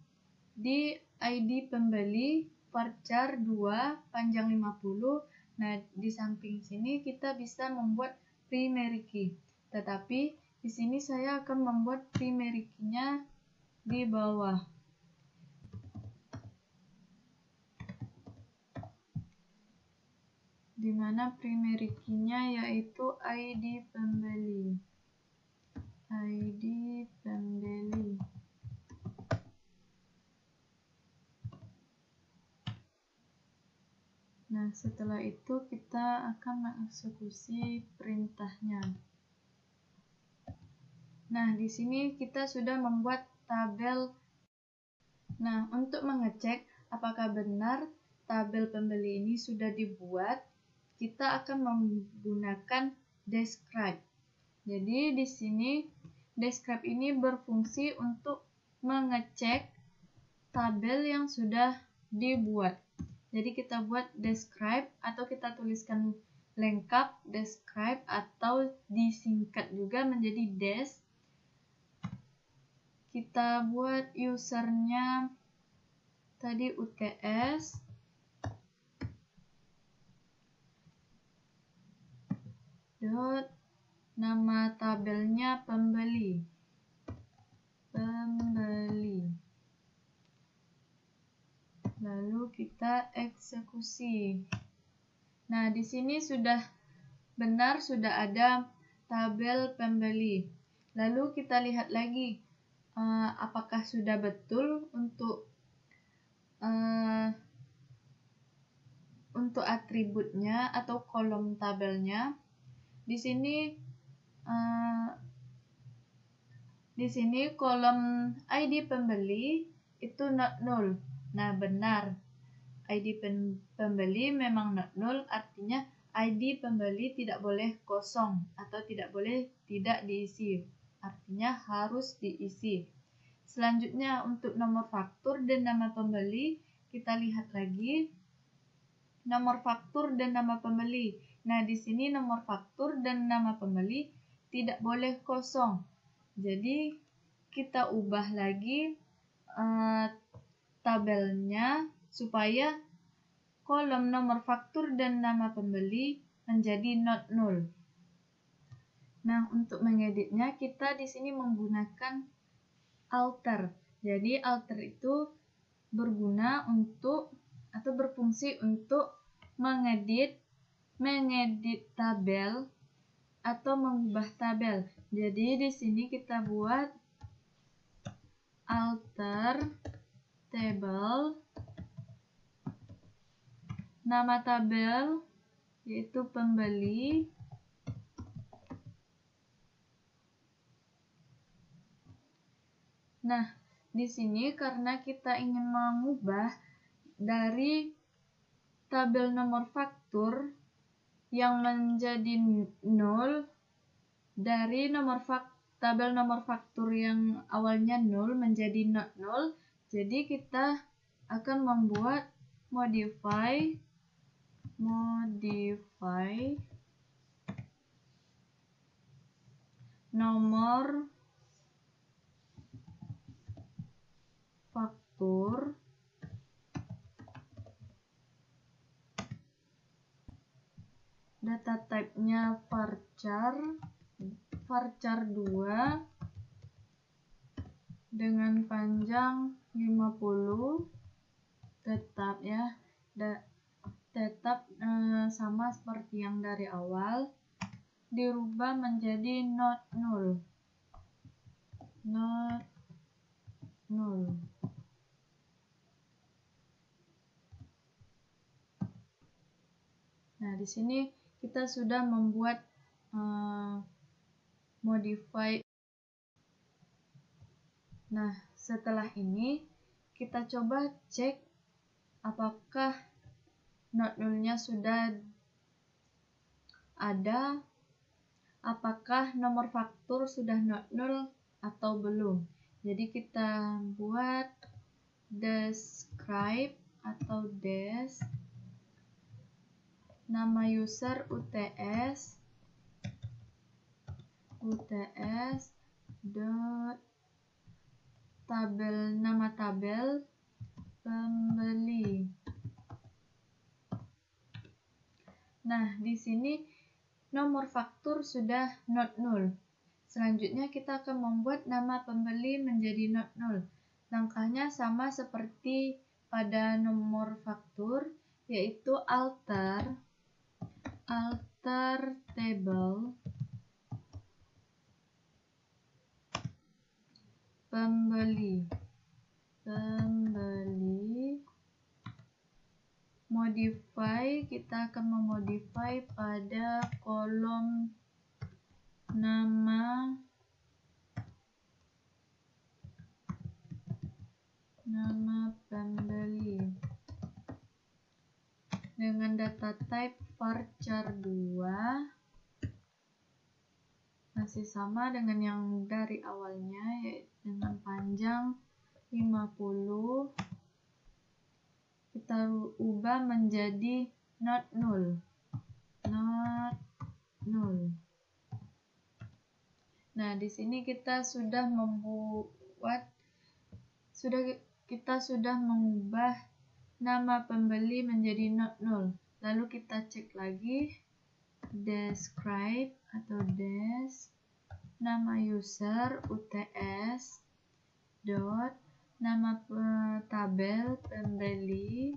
di ID pembeli varchar 2 panjang 50. Nah, di samping sini kita bisa membuat primary key. Tetapi di sini saya akan membuat primary key-nya di bawah. di mana primary key-nya yaitu ID pembeli. ID pembeli. Nah, setelah itu kita akan mengeksekusi perintahnya. Nah, di sini kita sudah membuat tabel. Nah, untuk mengecek apakah benar tabel pembeli ini sudah dibuat, kita akan menggunakan describe. Jadi di sini describe ini berfungsi untuk mengecek tabel yang sudah dibuat. Jadi kita buat describe atau kita tuliskan lengkap describe atau disingkat juga menjadi des. Kita buat usernya tadi UTS. Dot nama tabelnya pembeli. Lalu kita eksekusi. Nah, di sini sudah benar, sudah ada tabel pembeli. Lalu kita lihat lagi apakah sudah betul untuk atributnya atau kolom tabelnya. Di sini kolom ID pembeli itu not null. Nah, benar. ID pembeli memang not null, artinya ID pembeli tidak boleh kosong atau tidak boleh tidak diisi. Artinya harus diisi. Selanjutnya untuk nomor faktur dan nama pembeli, kita lihat lagi nomor faktur dan nama pembeli. Nah, di sini nomor faktur dan nama pembeli tidak boleh kosong. Jadi kita ubah lagi tabelnya supaya kolom nomor faktur dan nama pembeli menjadi not null. Nah, untuk mengeditnya kita di sini menggunakan alter. Jadi alter itu berguna untuk atau berfungsi untuk mengedit tabel atau mengubah tabel. Jadi di sini kita buat alter table, nama tabel yaitu pembeli, nah di sini karena kita ingin mengubah dari tabel nomor faktur yang menjadi nol dari tabel nomor faktur yang awalnya nol menjadi not null. Jadi kita akan membuat modify nomor faktur data type-nya varchar 2 dengan panjang 50, tetap ya, tetap sama seperti yang dari awal, dirubah menjadi not null. Nah, di sini kita sudah membuat modify. Nah, setelah ini kita coba cek apakah not null-nya sudah ada, apakah nomor faktur sudah not null atau belum. Jadi kita buat describe atau des, nama user UTS dot nama tabel pembeli. Nah, di sini nomor faktur sudah not null. Selanjutnya kita akan membuat nama pembeli menjadi not null. Langkahnya sama seperti pada nomor faktur, yaitu alter table pembeli modify, kita akan memodify pada kolom nama pembeli dengan data type varchar 2, masih sama dengan yang dari awalnya, yaitu dengan panjang 50. Kita ubah menjadi not null. Nah, di sini kita sudah mengubah nama pembeli menjadi not null. Lalu kita cek lagi describe atau nama user UTS dot nama tabel pembeli.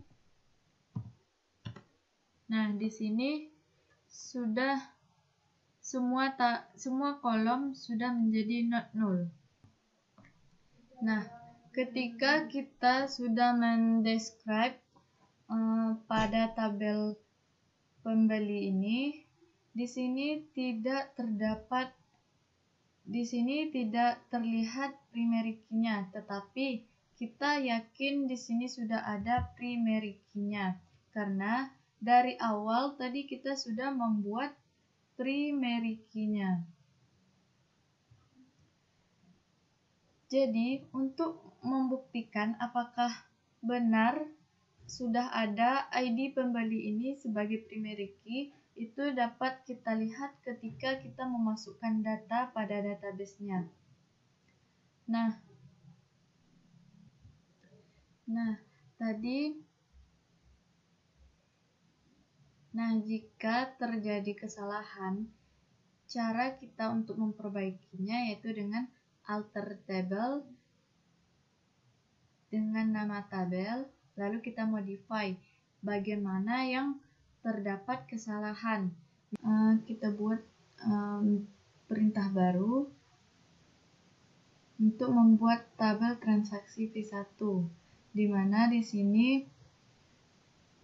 Nah, di sini sudah semua kolom sudah menjadi not null. Nah, ketika kita sudah mendescribe pada tabel pembeli ini, di sini tidak terlihat primary key-nya, tetapi kita yakin di sini sudah ada primary key-nya karena dari awal tadi kita sudah membuat primary key-nya. Jadi, untuk membuktikan apakah benar sudah ada ID pembeli ini sebagai primary key, itu dapat kita lihat ketika kita memasukkan data pada database-nya. Jika terjadi kesalahan, cara kita untuk memperbaikinya yaitu dengan alter table dengan nama tabel, lalu kita modify bagian mana yang terdapat kesalahan. Kita buat perintah baru untuk membuat tabel transaksi V1, di mana di sini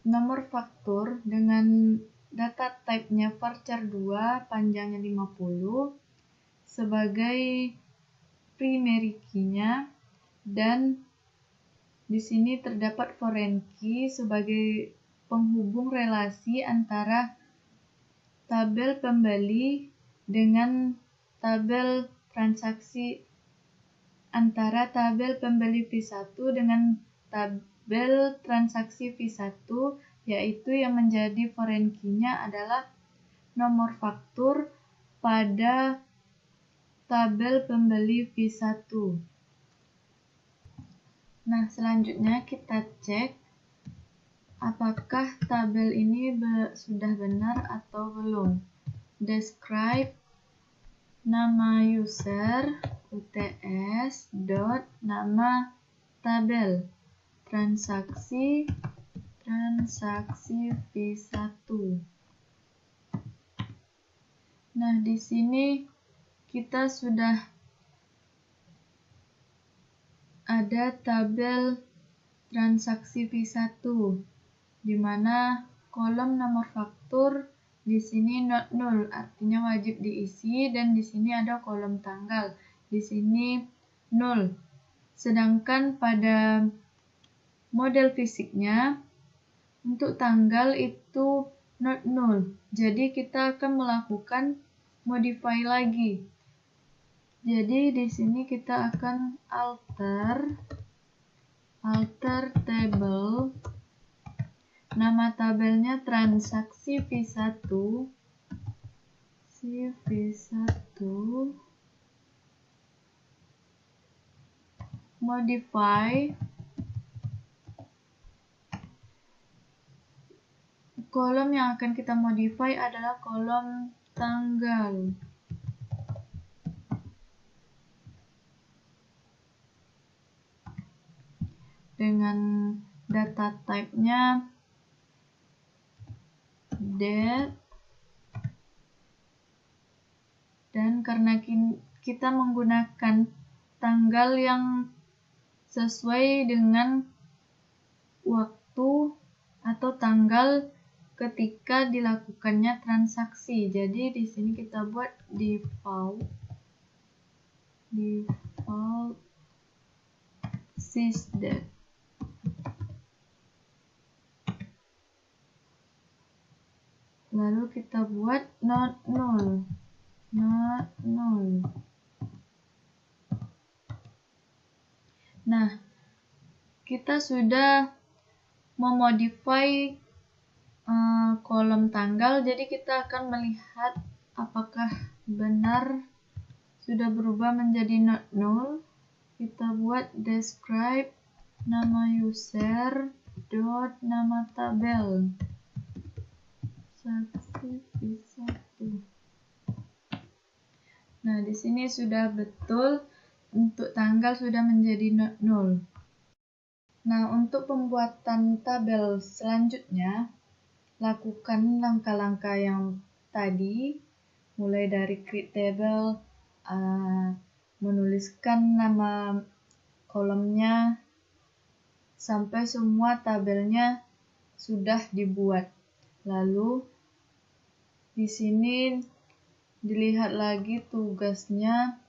nomor faktur dengan data type-nya varchar 2 panjangnya 50 sebagai primary key-nya, dan di sini terdapat foreign key sebagai penghubung relasi antara tabel pembeli dengan tabel transaksi, antara tabel pembeli V1 dengan tabel transaksi V1, yaitu yang menjadi foreign key-nya adalah nomor faktur pada tabel pembeli V1. Nah, selanjutnya kita cek apakah tabel ini sudah benar atau belum. Describe nama user UTS dot nama tabel transaksi V1. Nah, di sini kita sudah ada tabel transaksi V1, di mana kolom nomor faktur di sini not null, artinya wajib diisi, dan di sini ada kolom tanggal, di sini null. Sedangkan pada model fisiknya untuk tanggal itu not null. Jadi kita akan melakukan modify lagi. Jadi di sini kita akan alter table, nama tabelnya transaksi V1, modify kolom yang akan kita modify adalah kolom tanggal. Dengan data type-nya date karena kita menggunakan tanggal yang sesuai dengan waktu atau tanggal ketika dilakukannya transaksi. Jadi di sini kita buat default sysdate. Lalu kita buat not null. Nah, kita sudah memodify kolom tanggal, jadi kita akan melihat apakah benar sudah berubah menjadi not null. Kita buat describe nama user dot nama tabel 1v1. Nah, di sini sudah betul untuk tanggal sudah menjadi not null. Nah, untuk pembuatan tabel selanjutnya, lakukan langkah-langkah yang tadi, mulai dari create table, menuliskan nama kolomnya, sampai semua tabelnya sudah dibuat. Lalu di sini dilihat lagi tugasnya,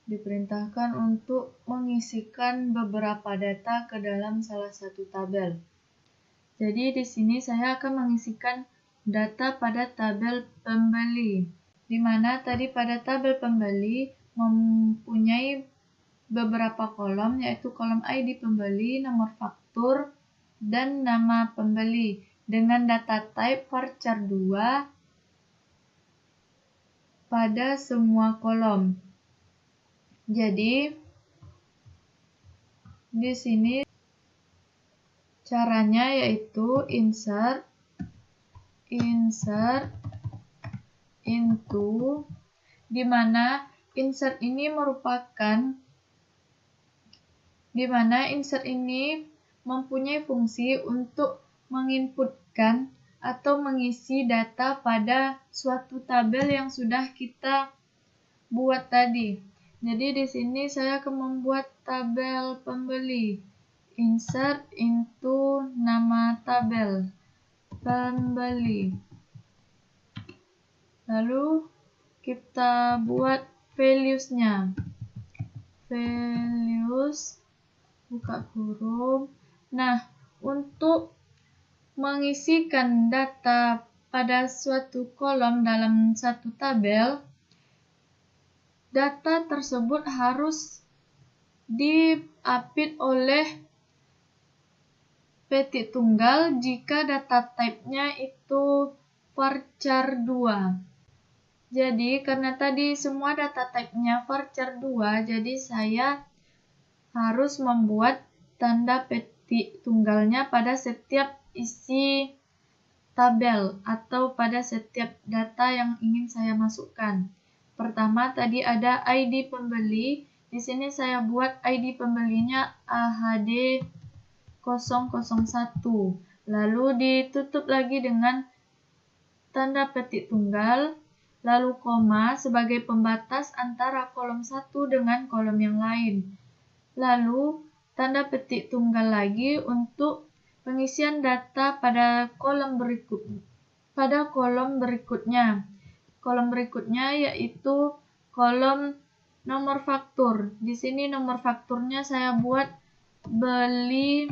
diperintahkan untuk mengisikan beberapa data ke dalam salah satu tabel. Jadi di sini saya akan mengisikan data pada tabel pembeli, di mana tadi pada tabel pembeli mempunyai beberapa kolom, yaitu kolom ID pembeli, nomor faktur, dan nama pembeli dengan data type varchar 2 pada semua kolom. Jadi di sini caranya yaitu insert into, di mana insert ini mempunyai fungsi untuk menginputkan atau mengisi data pada suatu tabel yang sudah kita buat tadi. Jadi di sini saya akan membuat tabel pembeli. Insert into nama tabel pembeli. Lalu kita buat values-nya. Values, buka kurung. Nah, untuk mengisikan data pada suatu kolom dalam satu tabel, data tersebut harus diapit oleh petik tunggal jika data type-nya itu varchar 2. Jadi karena tadi semua data type-nya varchar 2, jadi saya harus membuat tanda petik tunggalnya pada setiap isi tabel atau pada setiap data yang ingin saya masukkan. Pertama tadi ada ID pembeli. Di sini saya buat ID pembelinya AHD 001. Lalu ditutup lagi dengan tanda petik tunggal, lalu koma sebagai pembatas antara kolom satu dengan kolom yang lain. Lalu tanda petik tunggal lagi untuk pengisian data pada kolom berikutnya. Kolom berikutnya yaitu kolom nomor faktur. Di sini nomor fakturnya saya buat beli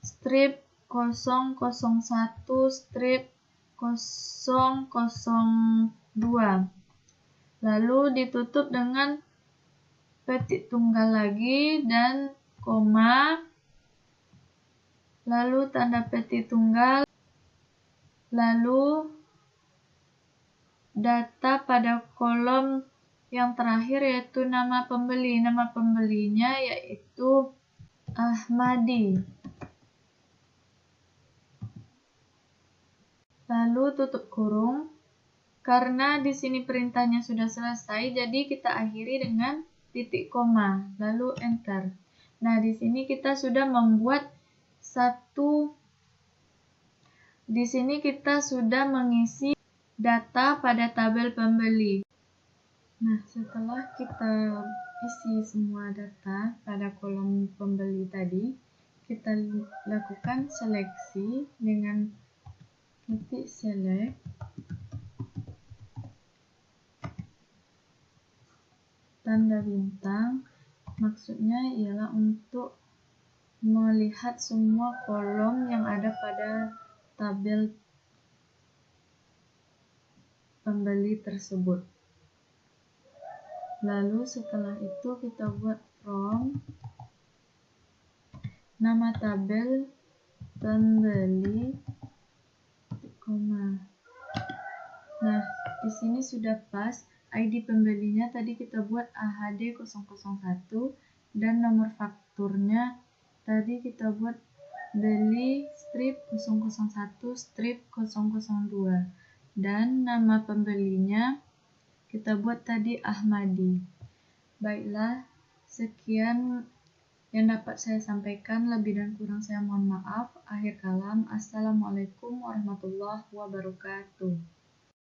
strip 001 strip 002. Lalu ditutup dengan petik tunggal lagi dan koma, lalu tanda petik tunggal, lalu data pada kolom yang terakhir yaitu nama pembeli. Nama pembelinya yaitu Ahmadi. Lalu tutup kurung. Karena di sini perintahnya sudah selesai, jadi kita akhiri dengan titik koma, lalu enter. Nah, di sini kita sudah membuat di sini kita sudah mengisi Data pada tabel pembeli. Nah, setelah kita isi semua data pada kolom pembeli tadi, kita lakukan seleksi dengan ketik select. Tanda bintang maksudnya ialah untuk melihat semua kolom yang ada pada tabel pembeli tersebut. Lalu setelah itu kita buat from nama tabel pembeli, koma. Nah, di sini sudah pas. ID pembelinya tadi kita buat AHD001 dan nomor fakturnya tadi kita buat beli strip 001 strip 002 dan nama pembelinya kita buat tadi Ahmadi. Baiklah, sekian yang dapat saya sampaikan, lebih dan kurang saya mohon maaf. Akhir kalam, Assalamualaikum warahmatullahi wabarakatuh.